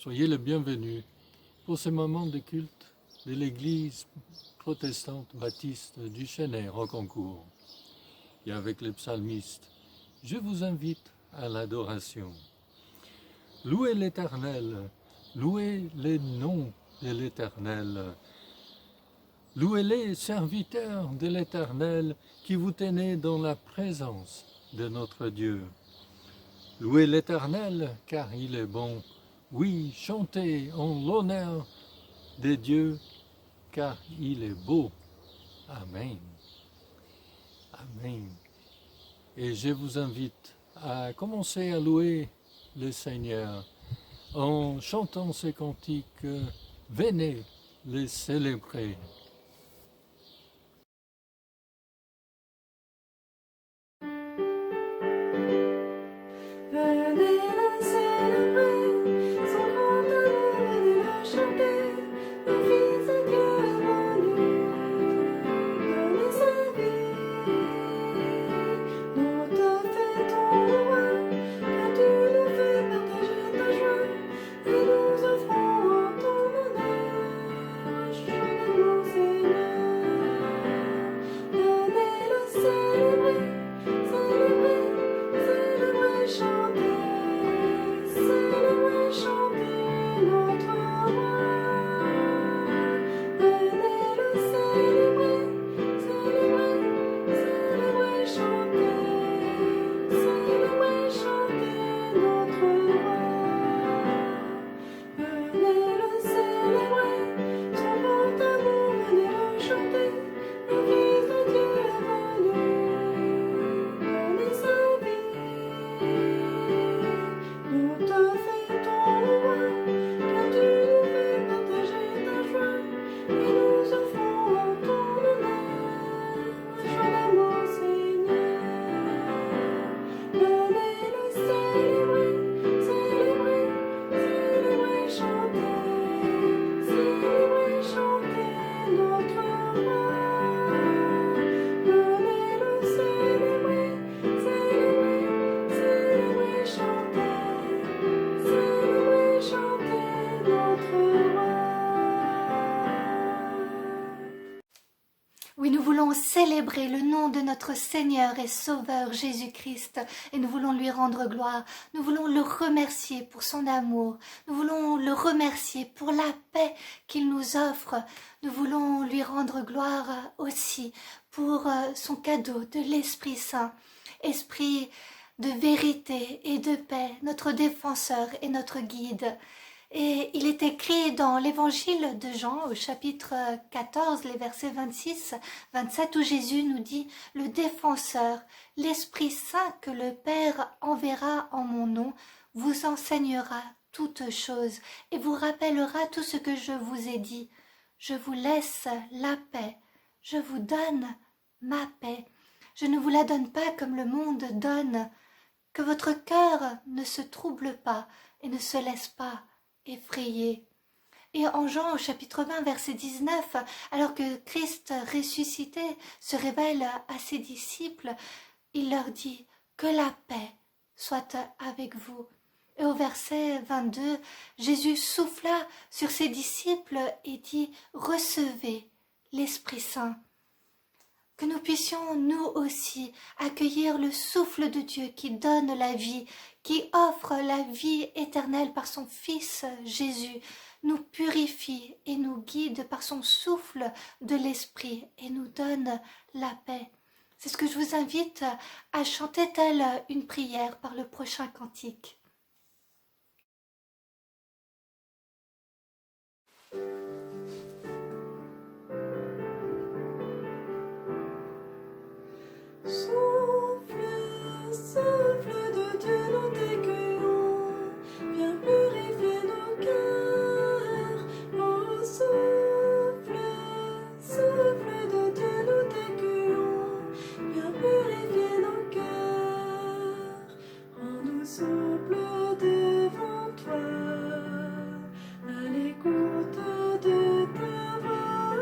Soyez les bienvenus pour ce moment de culte de l'église protestante baptiste du Chênaie Rocancourt. Et avec les psalmistes, je vous invite à l'adoration. Louez l'Éternel, louez les noms de l'Éternel. Louez les serviteurs de l'Éternel qui vous tenez dans la présence de notre Dieu. Louez l'Éternel car il est bon. Oui, chantez en l'honneur de Dieu car il est beau. Amen. Amen. Et je vous invite à commencer à louer le Seigneur en chantant ces cantiques. Venez les célébrer. Venez le célébrer, son grand amour, venez le chanter, le Fils de Dieu est venu, donner sa vie. Nous te fêtons, roi, car tu nous fais partager ta joie, et nous offrons en ton honneur, chantez mon Seigneur. Venez le célébrer, célébrer, célébrer, chanter, célébrer, chanter notre roi. Venez le célébrer, célébrer, célébrer, chanter, célébrer, chanter notre roi. Venez le célébrer, son grand amour, venez le chanter, le Fils de Dieu est venu, donner sa vie. Nous te fêtons, roi, car tu nous fais partager ta joie, et nous offrons en ton honneur, chantez mon Seigneur. Venez le célébrer, célébrer, célébrer, chanter, célébrer, chanter notre roi. Venez le célébrer, célébrer, célébrer, chanter, célébrer, chanter notre roi. Oui, nous voulons célébrer le nom de notre Seigneur et Sauveur Jésus-Christ et nous voulons lui rendre gloire. Nous voulons le remercier pour son amour. Nous voulons le remercier pour la paix qu'il nous offre. Nous voulons lui rendre gloire aussi pour son cadeau de l'Esprit Saint. Esprit de vérité et de paix, notre défenseur et notre guide. Et il est écrit dans l'évangile de Jean au chapitre 14, les versets 26-27 où Jésus nous dit « Le défenseur, l'Esprit Saint que le Père enverra en mon nom, vous enseignera toutes choses et vous rappellera tout ce que je vous ai dit. Je vous laisse la paix, je vous donne ma paix. Je ne vous la donne pas comme le monde donne. Que votre cœur ne se trouble pas et ne se laisse pas effrayé. » Et en Jean au chapitre 20 verset 19, alors que Christ ressuscité se révèle à ses disciples, il leur dit que la paix soit avec vous. Et au verset 22, Jésus souffla sur ses disciples et dit recevez l'Esprit Saint. Que nous puissions nous aussi accueillir le souffle de Dieu qui donne la vie, qui offre la vie éternelle par son Fils Jésus, nous purifie et nous guide par son souffle de l'Esprit et nous donne la paix. C'est ce que je vous invite à chanter telle une prière par le prochain cantique. Souffle, souffle de Dieu, nous t'accueillons, viens purifier nos cœurs. Oh, souffle, souffle de Dieu, nous t'accueillons, viens purifier nos cœurs. Rends-nous souple devant toi, à l'écoute de ta voix.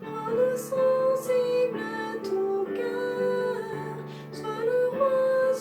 Rends-nous sensibles à ton cœur, sois le roi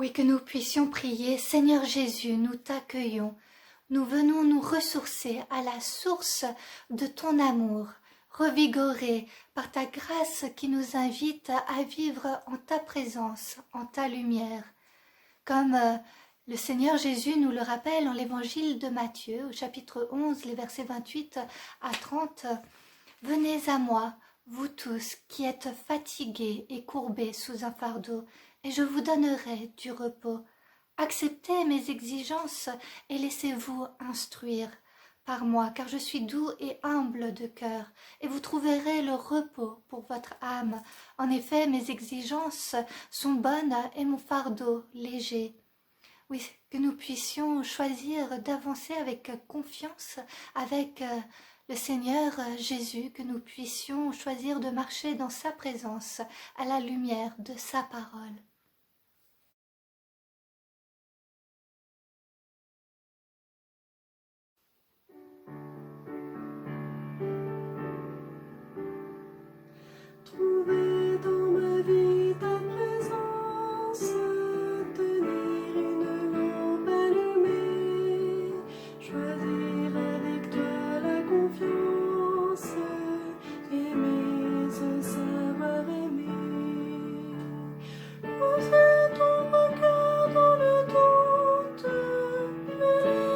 Oui, que nous puissions prier, Seigneur Jésus, nous t'accueillons. Nous venons nous ressourcer à la source de ton amour, revigorés par ta grâce qui nous invite à vivre en ta présence, en ta lumière. Comme le Seigneur Jésus nous le rappelle en l'évangile de Matthieu, au chapitre 11, les versets 28 à 30, « Venez à moi, vous tous qui êtes fatigués et courbés sous un fardeau, et je vous donnerai du repos. Acceptez mes exigences et laissez-vous instruire par moi, car je suis doux et humble de cœur, et vous trouverez le repos pour votre âme. En effet, mes exigences sont bonnes et mon fardeau léger. » Oui, que nous puissions choisir d'avancer avec confiance, avec le Seigneur Jésus, que nous puissions choisir de marcher dans sa présence, à la lumière de sa parole. Trouver dans ma vie ta présence, tenir une lampe allumée, choisir avec toi la confiance, aimer se savoir aimer. Poser ton regard dans le doute, mêler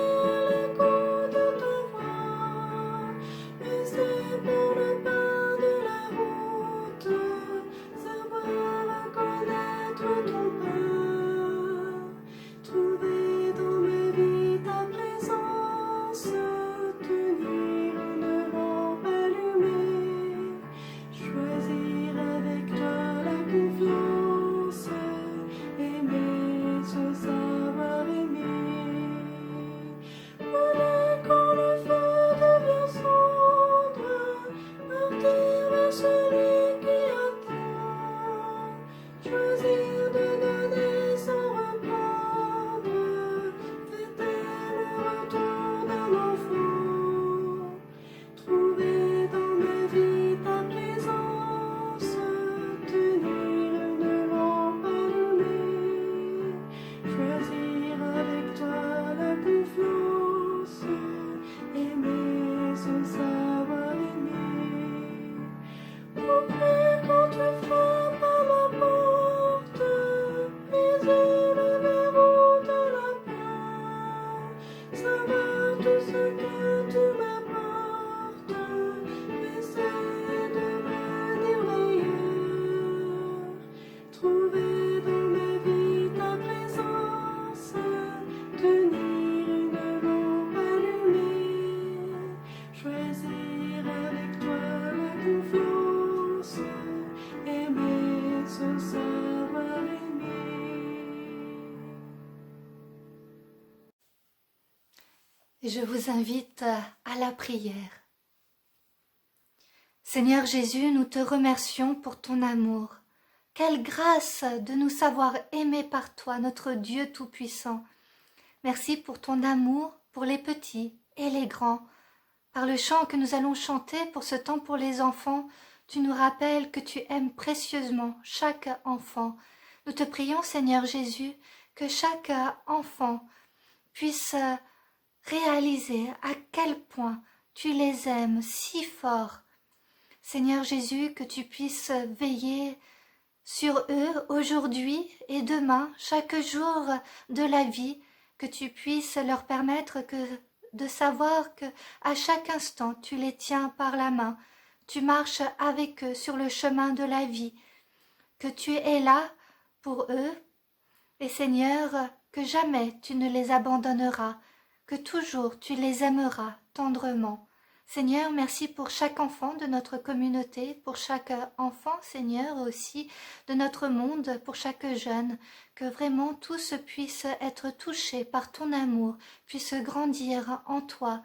l'écho de ta voix, laisser pour le pain de la route, savoir reconnaître ton pain. Trouver dans ma vie ta présence, tenir une lampe allumée, choisir avec toi la confiance, aimer se savoir aimer. Voler quand le feu devient sombre, partir vers celui qui attend, choisir de donner sans reprendre, fêter le retour d'un enfant. Trouver dans ma vie ta présence, tenir une lampe allumée, choisir avec toi la confiance, aimer se savoir aimer. Ouvrir quand tu frappes à ma porte, briser le verrou de la peur, savoir tout ce que tu m'apportes, essayer de devenir meilleur. Trouver dans ma vie ta présence, tenir une lampe allumée, choisir avec toi la confiance, aimer se savoir aimer. Et je vous invite à la prière. Seigneur Jésus, nous te remercions pour ton amour. Quelle grâce de nous savoir aimés par toi, notre Dieu Tout-Puissant. Merci pour ton amour pour les petits et les grands. Par le chant que nous allons chanter pour ce temps pour les enfants, tu nous rappelles que tu aimes précieusement chaque enfant. Nous te prions, Seigneur Jésus, que chaque enfant puisse réaliser à quel point tu les aimes si fort. Seigneur Jésus, que tu puisses veiller sur eux aujourd'hui et demain, chaque jour de la vie, que tu puisses leur permettre de savoir que à chaque instant tu les tiens par la main, tu marches avec eux sur le chemin de la vie, que tu es là pour eux, et Seigneur, que jamais tu ne les abandonneras, que toujours tu les aimeras tendrement. Seigneur, merci pour chaque enfant de notre communauté, pour chaque enfant, Seigneur, aussi de notre monde, pour chaque jeune, que vraiment tous puissent être touchés par ton amour, puissent grandir en toi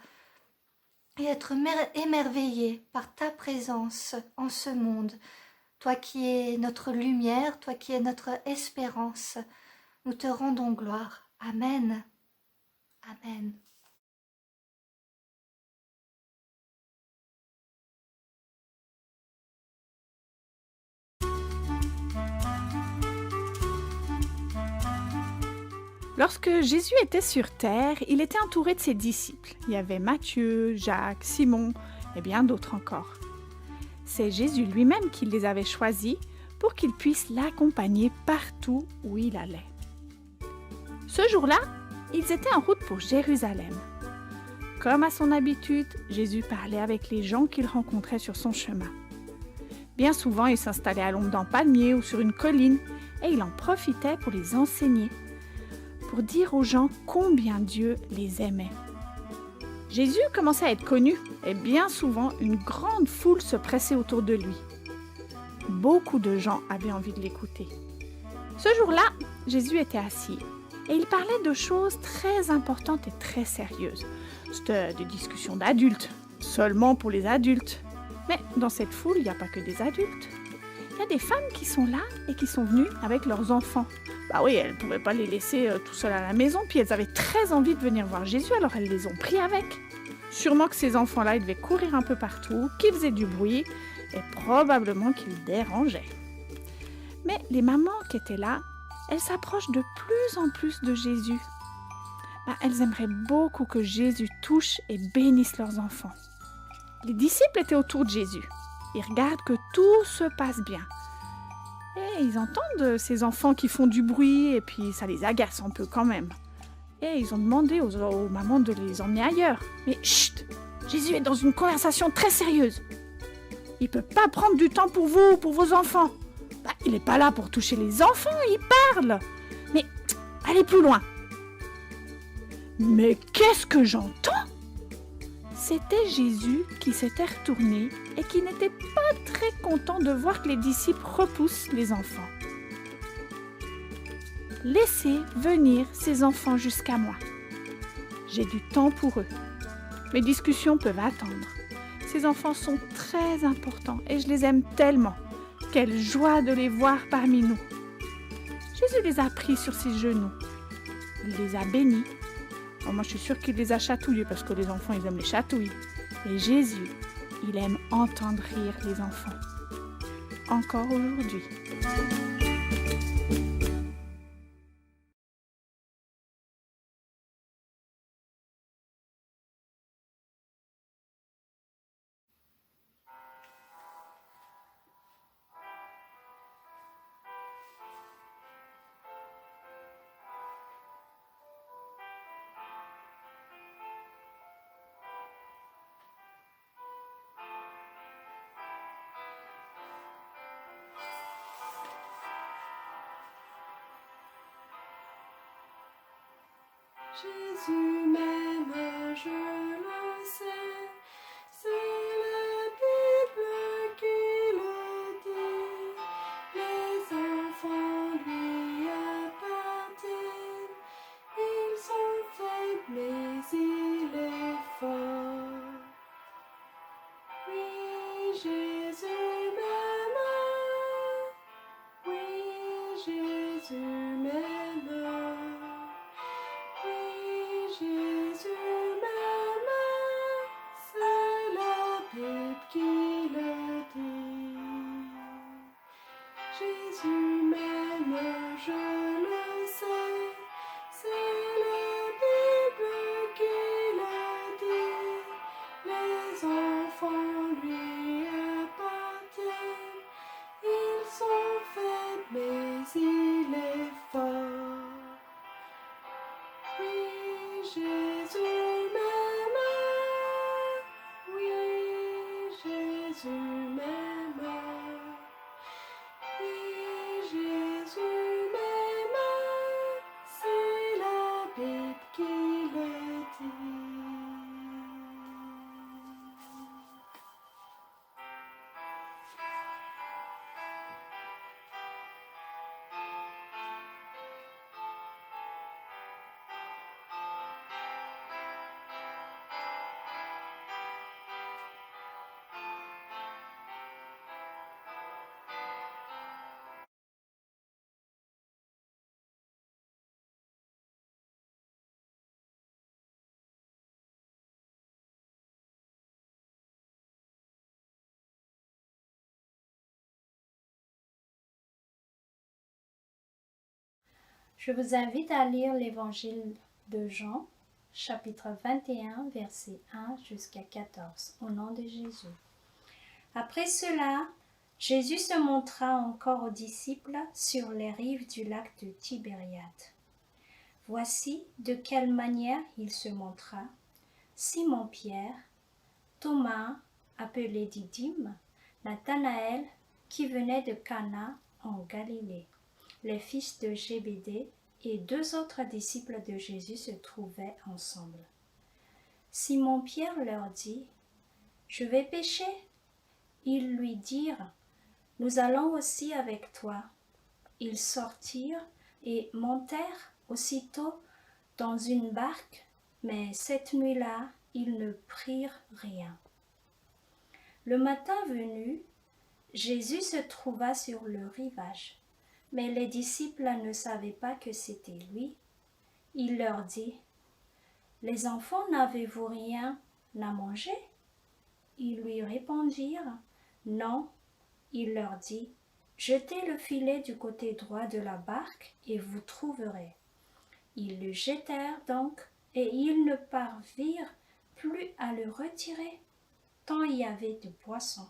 et être émerveillés par ta présence en ce monde. Toi qui es notre lumière, toi qui es notre espérance, nous te rendons gloire. Amen. Amen. Lorsque Jésus était sur terre, il était entouré de ses disciples. Il y avait Matthieu, Jacques, Simon et bien d'autres encore. C'est Jésus lui-même qui les avait choisis pour qu'ils puissent l'accompagner partout où il allait. Ce jour-là, ils étaient en route pour Jérusalem. Comme à son habitude, Jésus parlait avec les gens qu'il rencontrait sur son chemin. Bien souvent, il s'installait à l'ombre d'un palmier ou sur une colline et il en profitait pour les enseigner, pour dire aux gens combien Dieu les aimait. Jésus commençait à être connu et bien souvent, une grande foule se pressait autour de lui. Beaucoup de gens avaient envie de l'écouter. Ce jour-là, Jésus était assis et il parlait de choses très importantes et très sérieuses. C'était des discussions d'adultes, seulement pour les adultes. Mais dans cette foule, il n'y a pas que des adultes. Il y a des femmes qui sont là et qui sont venues avec leurs enfants. Bah oui, elles ne pouvaient pas les laisser tout seules à la maison, puis elles avaient très envie de venir voir Jésus, alors elles les ont pris avec. Sûrement que ces enfants-là, ils devaient courir un peu partout, qu'ils faisaient du bruit, et probablement qu'ils dérangeaient. Mais les mamans qui étaient là, elles s'approchent de plus en plus de Jésus. Elles aimeraient beaucoup que Jésus touche et bénisse leurs enfants. Les disciples étaient autour de Jésus. Ils regardent que tout se passe bien. Et ils entendent ces enfants qui font du bruit et puis ça les agace un peu quand même. Et ils ont demandé aux mamans de les emmener ailleurs. Mais chut! Jésus est dans une conversation très sérieuse. Il ne peut pas prendre du temps pour vous ou pour vos enfants. Il n'est pas là pour toucher les enfants, il parle. Mais allez plus loin. Mais qu'est-ce que j'entends? C'était Jésus qui s'était retourné et qui n'était pas très content de voir que les disciples repoussent les enfants. Laissez venir ces enfants jusqu'à moi. J'ai du temps pour eux. Mes discussions peuvent attendre. Ces enfants sont très importants et je les aime tellement. Quelle joie de les voir parmi nous. Jésus les a pris sur ses genoux. Il les a bénis. Moi, je suis sûre qu'il les a chatouillés parce que les enfants, ils aiment les chatouilles. Et Jésus, il aime entendre rire les enfants. Encore aujourd'hui. Jésus m'aime, je le sais, c'est la Bible qui le dit. Les enfants lui appartiennent, ils sont faibles mais il est fort. Oui, Jésus m'aime, oui, Jésus m'aime. Jésus m'aime, c'est la Bible qui le dit. Jésus m'aime, je le sais, c'est la Bible qui le dit. Les enfants lui appartiennent, ils sont faibles mais il est fort. Je vous invite à lire l'évangile de Jean, chapitre 21, versets 1 jusqu'à 14, au nom de Jésus. Après cela, Jésus se montra encore aux disciples sur les rives du lac de Tibériade. Voici de quelle manière il se montra. Simon-Pierre, Thomas, appelé Didyme, Nathanaël, qui venait de Cana en Galilée, les fils de Zébédée et 2 autres disciples de Jésus se trouvaient ensemble. Simon-Pierre leur dit : « Je vais pêcher. » Ils lui dirent : « Nous allons aussi avec toi. » Ils sortirent et montèrent aussitôt dans une barque, mais cette nuit-là, ils ne prirent rien. Le matin venu, Jésus se trouva sur le rivage, mais les disciples ne savaient pas que c'était lui. Il leur dit : « Les enfants, n'avez-vous rien à manger ?» Ils lui répondirent : « Non. » Il leur dit : « Jetez le filet du côté droit de la barque et vous trouverez. » Ils le jetèrent donc, et ils ne parvinrent plus à le retirer, tant il y avait de poissons.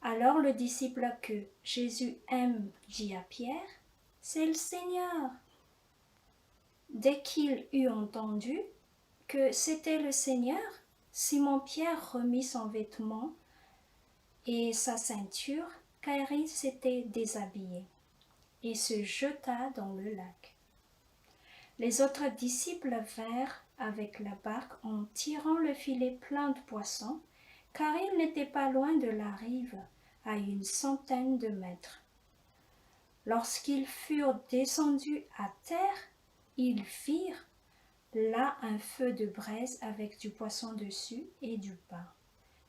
Alors le disciple que Jésus aime dit à Pierre : « C'est le Seigneur. » Dès qu'il eut entendu que c'était le Seigneur, Simon-Pierre remit son vêtement et sa ceinture, car il s'était déshabillé, et se jeta dans le lac. Les autres disciples vinrent avec la barque en tirant le filet plein de poissons, car ils n'étaient pas loin de la rive, à 100 de mètres. Lorsqu'ils furent descendus à terre, ils virent là un feu de braise avec du poisson dessus et du pain.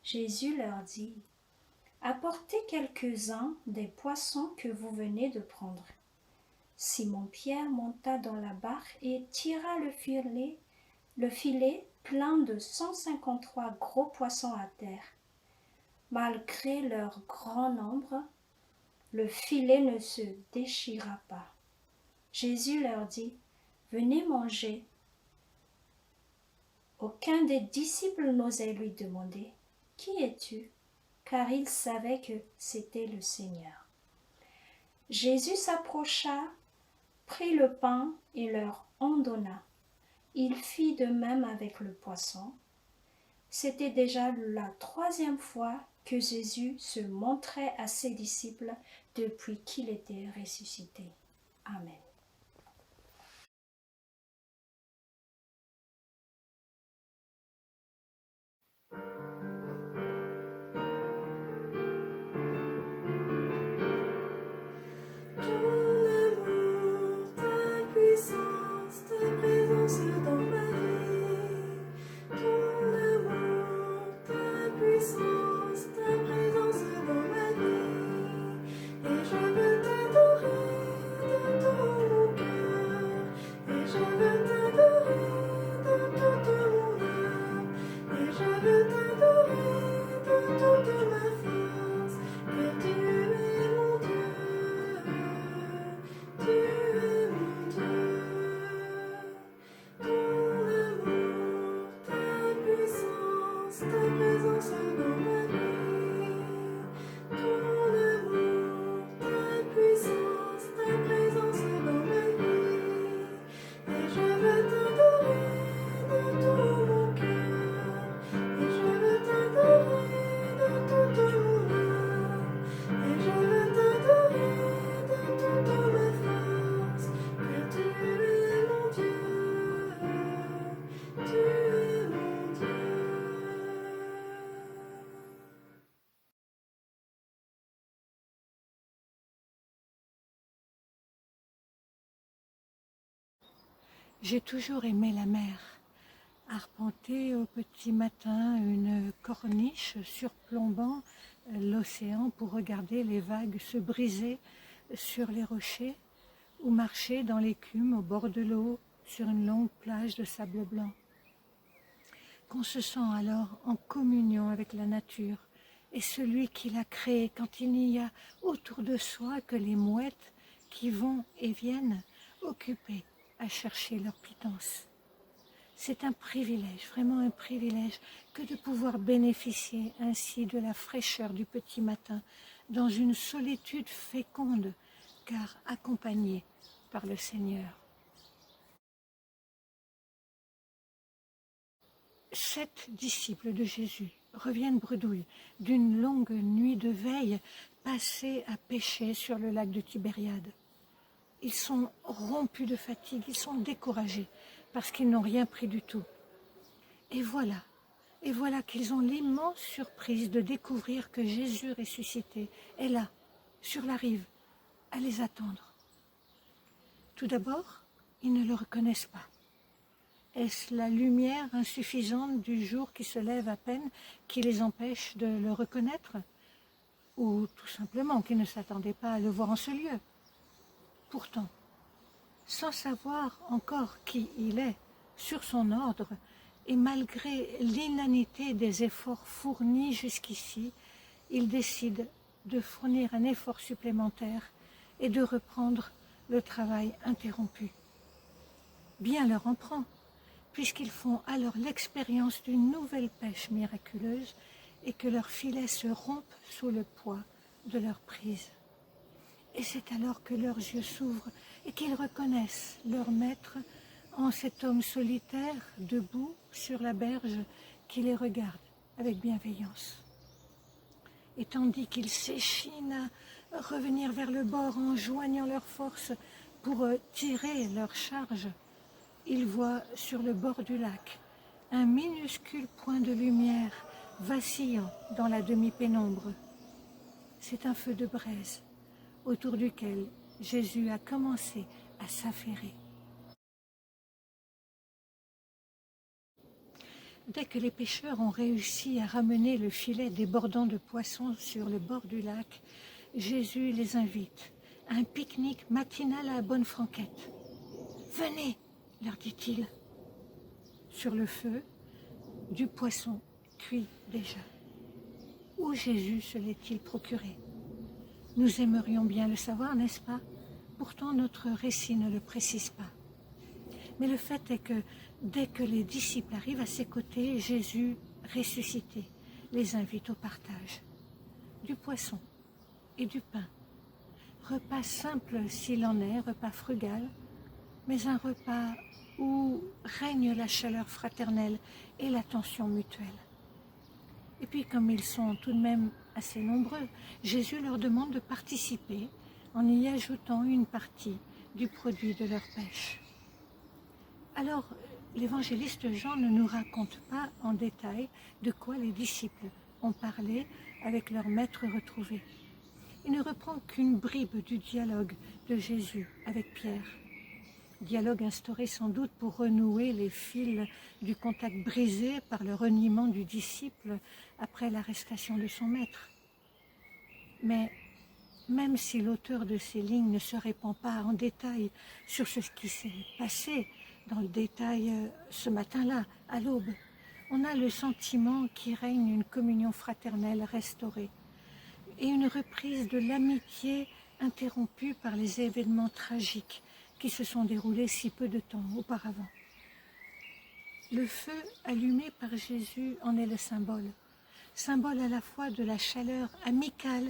Jésus leur dit : « Apportez quelques-uns des poissons que vous venez de prendre. » Simon-Pierre monta dans la barque et tira le filet plein de 153 gros poissons à terre. Malgré leur grand nombre, le filet ne se déchira pas. Jésus leur dit : « Venez manger. » Aucun des disciples n'osait lui demander : « Qui es-tu ? » car il savait que c'était le Seigneur. Jésus s'approcha, prit le pain et leur en donna. Il fit de même avec le poisson. C'était déjà la 3e fois que Jésus se montrait à ses disciples depuis qu'il était ressuscité. Amen. J'ai toujours aimé la mer. Arpenter au petit matin une corniche surplombant l'océan pour regarder les vagues se briser sur les rochers ou marcher dans l'écume au bord de l'eau sur une longue plage de sable blanc. Qu'on se sent alors en communion avec la nature et celui qui l'a créée quand il n'y a autour de soi que les mouettes qui vont et viennent occupés à chercher leur pitance. C'est un privilège, vraiment un privilège, que de pouvoir bénéficier ainsi de la fraîcheur du petit matin dans une solitude féconde, car accompagnée par le Seigneur. 7 disciples de Jésus reviennent bredouilles d'une longue nuit de veille passée à pêcher sur le lac de Tibériade. Ils sont rompus de fatigue, ils sont découragés parce qu'ils n'ont rien pris du tout. Et voilà qu'ils ont l'immense surprise de découvrir que Jésus ressuscité est là, sur la rive, à les attendre. Tout d'abord, ils ne le reconnaissent pas. Est-ce la lumière insuffisante du jour qui se lève à peine qui les empêche de le reconnaître? Ou tout simplement qu'ils ne s'attendaient pas à le voir en ce lieu? Pourtant, sans savoir encore qui il est, sur son ordre, et malgré l'inanité des efforts fournis jusqu'ici, ils décident de fournir un effort supplémentaire et de reprendre le travail interrompu. Bien leur en prend, puisqu'ils font alors l'expérience d'une nouvelle pêche miraculeuse et que leurs filets se rompent sous le poids de leur prise. Et c'est alors que leurs yeux s'ouvrent et qu'ils reconnaissent leur maître en cet homme solitaire, debout sur la berge, qui les regarde avec bienveillance. Et tandis qu'ils s'échinent à revenir vers le bord en joignant leurs forces pour tirer leur charge, ils voient sur le bord du lac un minuscule point de lumière vacillant dans la demi-pénombre. C'est un feu de braise autour duquel Jésus a commencé à s'affairer. Dès que les pêcheurs ont réussi à ramener le filet débordant de poissons sur le bord du lac, Jésus les invite à un pique-nique matinal à la bonne franquette. « Venez !» leur dit-il. Sur le feu, du poisson cuit déjà. Où Jésus se l'est-il procuré? Nous aimerions bien le savoir, n'est-ce pas? Pourtant, notre récit ne le précise pas. Mais le fait est que dès que les disciples arrivent à ses côtés, Jésus, ressuscité, les invite au partage. Du poisson et du pain. Repas simple s'il en est, repas frugal, mais un repas où règne la chaleur fraternelle et l'attention mutuelle. Et puis, comme ils sont tout de même assez nombreux, Jésus leur demande de participer en y ajoutant une partie du produit de leur pêche. Alors, l'évangéliste Jean ne nous raconte pas en détail de quoi les disciples ont parlé avec leur maître retrouvé. Il ne reprend qu'une bribe du dialogue de Jésus avec Pierre. Dialogue instauré sans doute pour renouer les fils du contact brisé par le reniement du disciple après l'arrestation de son maître. Mais même si l'auteur de ces lignes ne se répand pas en détail sur ce qui s'est passé dans le détail ce matin-là, à l'aube, on a le sentiment qu'il règne une communion fraternelle restaurée et une reprise de l'amitié interrompue par les événements tragiques qui se sont déroulés si peu de temps auparavant. Le feu allumé par Jésus en est le symbole. Symbole à la fois de la chaleur amicale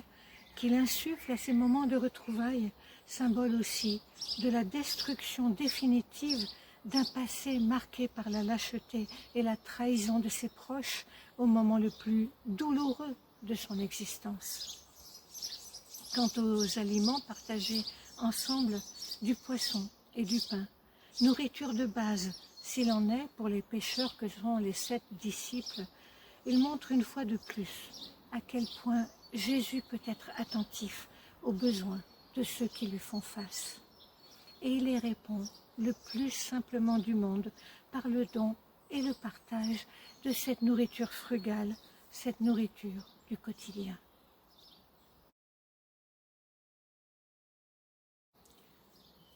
qu'il insuffle à ces moments de retrouvailles, symbole aussi de la destruction définitive d'un passé marqué par la lâcheté et la trahison de ses proches au moment le plus douloureux de son existence. Quant aux aliments partagés ensemble, du poisson et du pain, nourriture de base, s'il en est pour les pêcheurs que sont les 7 disciples, il montre une fois de plus à quel point Jésus peut être attentif aux besoins de ceux qui lui font face. Et il y répond le plus simplement du monde par le don et le partage de cette nourriture frugale, cette nourriture du quotidien.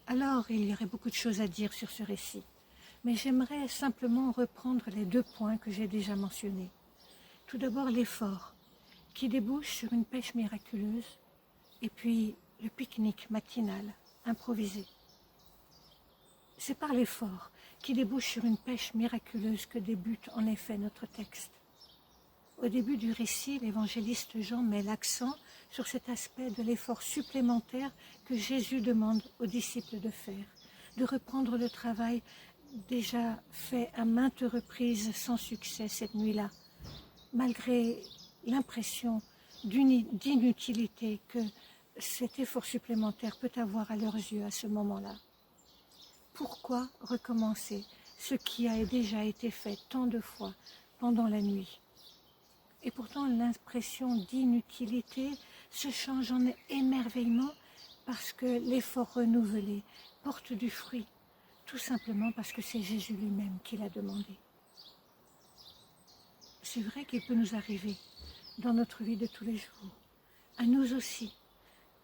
Alors, il y aurait beaucoup de choses à dire sur ce récit, mais j'aimerais simplement reprendre les 2 points que j'ai déjà mentionnés. Tout d'abord, l'effort, qui débouche sur une pêche miraculeuse, et puis le pique-nique matinal, improvisé. C'est par l'effort qui débouche sur une pêche miraculeuse que débute en effet notre texte. Au début du récit, l'évangéliste Jean met l'accent sur cet aspect de l'effort supplémentaire que Jésus demande aux disciples de faire, de reprendre le travail déjà fait à maintes reprises sans succès cette nuit-là, malgré l'impression d'inutilité que cet effort supplémentaire peut avoir à leurs yeux à ce moment-là. Pourquoi recommencer ce qui a déjà été fait tant de fois pendant la nuit? Et pourtant, l'impression d'inutilité se change en émerveillement parce que l'effort renouvelé porte du fruit, tout simplement parce que c'est Jésus lui-même qui l'a demandé. C'est vrai qu'il peut nous arriver, dans notre vie de tous les jours, à nous aussi,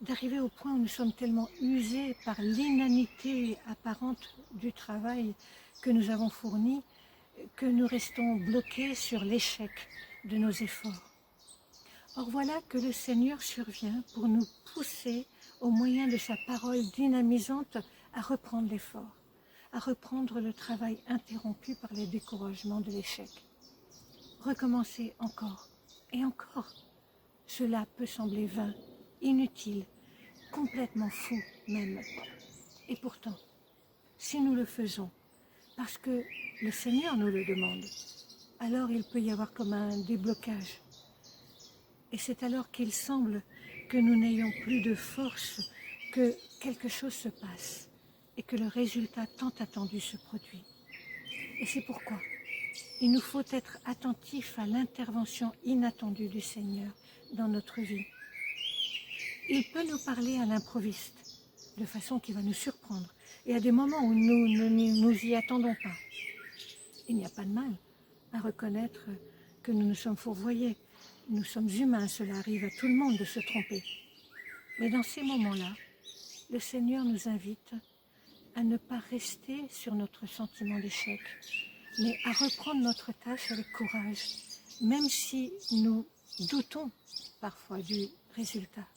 d'arriver au point où nous sommes tellement usés par l'inanité apparente du travail que nous avons fourni, que nous restons bloqués sur l'échec de nos efforts. Or voilà que le Seigneur survient pour nous pousser, au moyen de sa parole dynamisante, à reprendre l'effort, à reprendre le travail interrompu par les découragements de l'échec. Recommencer encore et encore. Cela peut sembler vain, inutile, complètement fou même. Et pourtant, si nous le faisons, parce que le Seigneur nous le demande, alors il peut y avoir comme un déblocage. Et c'est alors qu'il semble que nous n'ayons plus de force, que quelque chose se passe et que le résultat tant attendu se produit. Et c'est pourquoi il nous faut être attentifs à l'intervention inattendue du Seigneur dans notre vie. Il peut nous parler à l'improviste, de façon qui va nous surprendre, et à des moments où nous ne nous y attendons pas. Il n'y a pas de mal à reconnaître que nous nous sommes fourvoyés. Nous sommes humains, cela arrive à tout le monde de se tromper. Mais dans ces moments-là, le Seigneur nous invite à ne pas rester sur notre sentiment d'échec, mais à reprendre notre tâche avec courage, même si nous doutons parfois du résultat.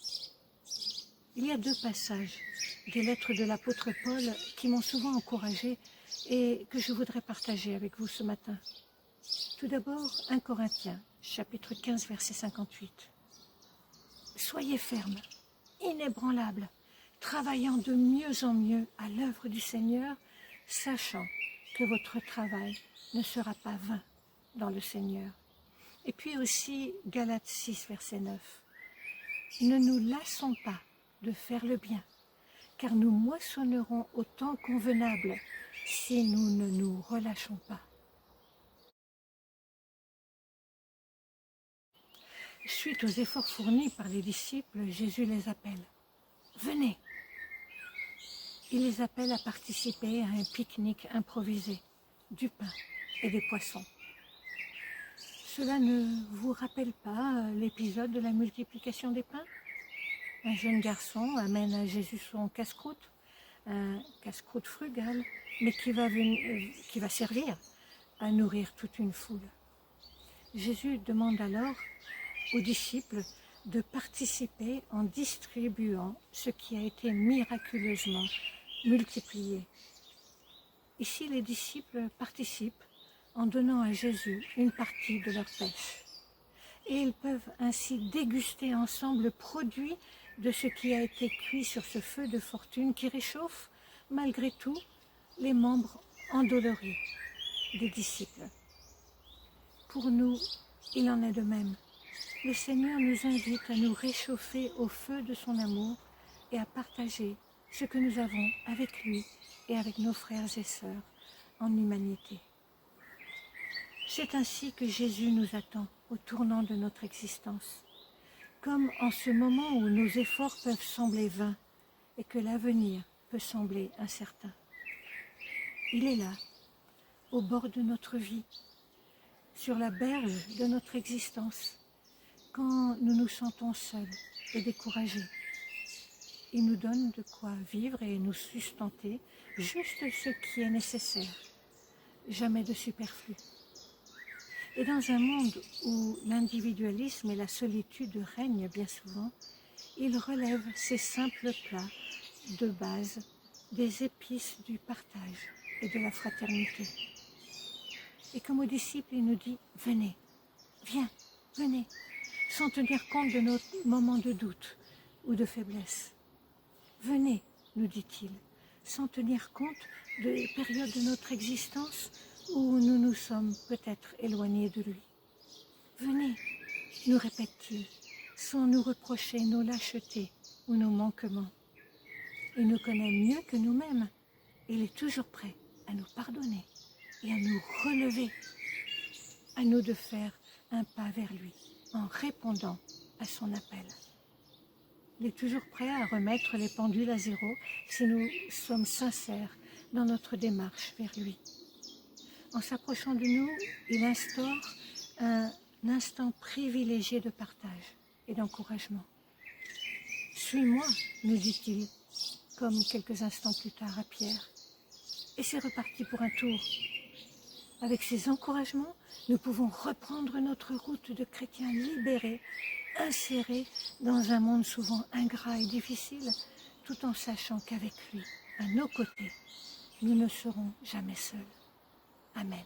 Il y a 2 passages des lettres de l'apôtre Paul qui m'ont souvent encouragée et que je voudrais partager avec vous ce matin. Tout d'abord, 1 Corinthiens, chapitre 15, verset 58. « Soyez fermes, inébranlables, travaillant de mieux en mieux à l'œuvre du Seigneur, sachant que votre travail ne sera pas vain dans le Seigneur. » Et puis aussi, Galates 6, verset 9. « Ne nous lassons pas de faire le bien, car nous moissonnerons au temps convenable si nous ne nous relâchons pas. » Suite aux efforts fournis par les disciples, Jésus les appelle. « Venez !» Il les appelle à participer à un pique-nique improvisé, du pain et des poissons. Cela ne vous rappelle pas l'épisode de la multiplication des pains? Un jeune garçon amène à Jésus son casse-croûte, un casse-croûte frugal, mais qui va servir à nourrir toute une foule. Jésus demande alors aux disciples de participer en distribuant ce qui a été miraculeusement multiplié. Ici, les disciples participent en donnant à Jésus une partie de leur pêche. Et ils peuvent ainsi déguster ensemble le produit de ce qui a été cuit sur ce feu de fortune qui réchauffe, malgré tout, les membres endoloris des disciples. Pour nous, il en est de même. Le Seigneur nous invite à nous réchauffer au feu de son amour et à partager ce que nous avons avec lui et avec nos frères et sœurs en humanité. C'est ainsi que Jésus nous attend au tournant de notre existence, comme en ce moment où nos efforts peuvent sembler vains et que l'avenir peut sembler incertain. Il est là, au bord de notre vie, sur la berge de notre existence, quand nous nous sentons seuls et découragés. Il nous donne de quoi vivre et nous sustenter, juste ce qui est nécessaire, jamais de superflu. Et dans un monde où l'individualisme et la solitude règnent bien souvent, il relève ces simples plats de base des épices du partage et de la fraternité. Et comme aux disciples, il nous dit « Venez, viens, venez », sans tenir compte de nos moments de doute ou de faiblesse. « Venez », nous dit-il, sans tenir compte des périodes de notre existence où nous nous sommes peut-être éloignés de lui. « Venez », nous répète-t-il, sans nous reprocher nos lâchetés ou nos manquements. Il nous connaît mieux que nous-mêmes. Il est toujours prêt à nous pardonner et à nous relever. À nous de faire un pas vers lui en répondant à son appel. Il est toujours prêt à remettre les pendules à zéro si nous sommes sincères dans notre démarche vers lui. En s'approchant de nous, il instaure un instant privilégié de partage et d'encouragement. « Suis-moi », nous dit-il, comme quelques instants plus tard à Pierre. Et c'est reparti pour un tour. Avec ces encouragements, nous pouvons reprendre notre route de chrétiens libérés, insérés dans un monde souvent ingrat et difficile, tout en sachant qu'avec lui, à nos côtés, nous ne serons jamais seuls. Amen.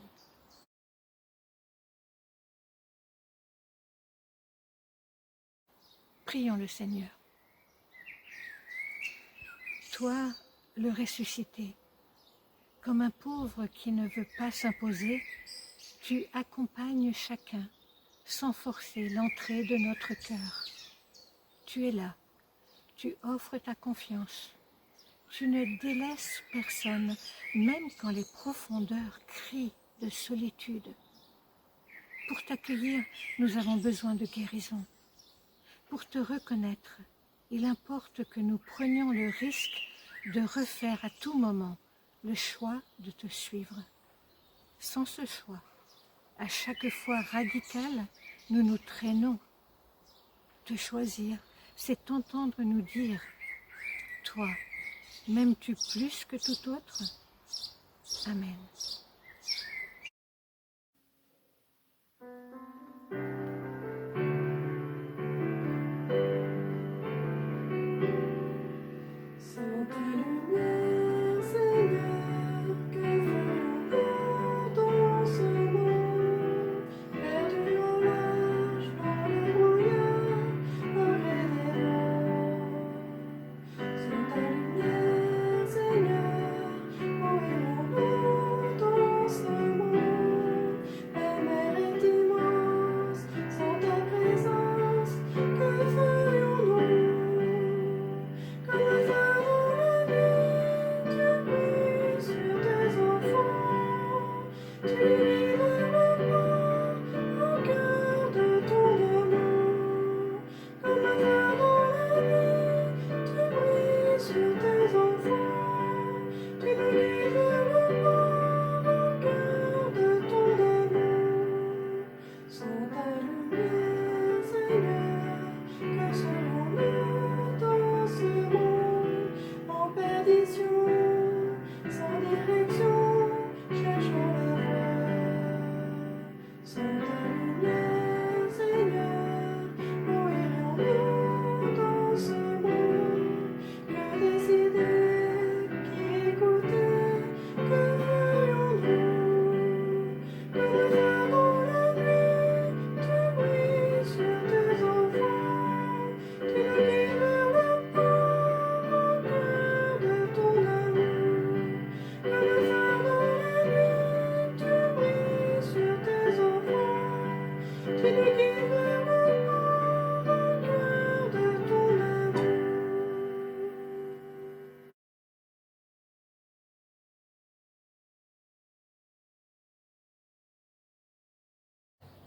Prions le Seigneur. Toi, le ressuscité, comme un pauvre qui ne veut pas s'imposer, tu accompagnes chacun sans forcer l'entrée de notre cœur. Tu es là, tu offres ta confiance, tu ne délaisses personne, même quand les profondeurs crient de solitude. Pour t'accueillir, nous avons besoin de guérison. Pour te reconnaître, il importe que nous prenions le risque de refaire à tout moment le choix de te suivre. Sans ce choix, à chaque fois radical, nous nous traînons. Te choisir, c'est entendre nous dire « Toi, m'aimes-tu plus que tout autre ?» Amen. Sainte lumière, Seigneur, que ferions-nous dans ce monde, perdu en marche dans les brouillards, au gré des vents. Sainte lumière, Seigneur, où irons-nous dans ce monde? La mer est immense, sans ta présence, que ferions-nous? Comme le feu dans la nuit, tu brilles sur tes enfants, tu guides le port au cœur de ton amour. Comme le feu dans la nuit, tu brilles sur tes enfants, tu nous guides le port au cœur de ton amour. Sans ta lumière, Seigneur, que serions-nous dans ce monde en perdition, sans direction, cherchons la voie. Sans ta lumière, Seigneur, où irions-nous dans ce monde? Que des idées qui écoutaient, que ferions-nous? Comme le feu dans la nuit, tu brilles sur tes enfants, tu nous guides vers le port au cœur de ton amour. Comme le feu dans la nuit, tu brilles sur tes enfants, tu nous guides vers le port au cœur de ton amour.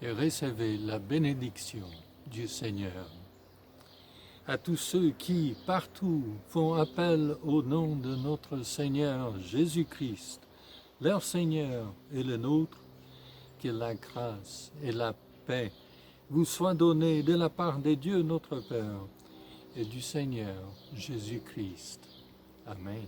Et recevez la bénédiction du Seigneur. À tous ceux qui, partout, font appel au nom de notre Seigneur Jésus-Christ, leur Seigneur et le nôtre, que la grâce et la paix vous soient données de la part de Dieu notre Père et du Seigneur Jésus-Christ. Amen.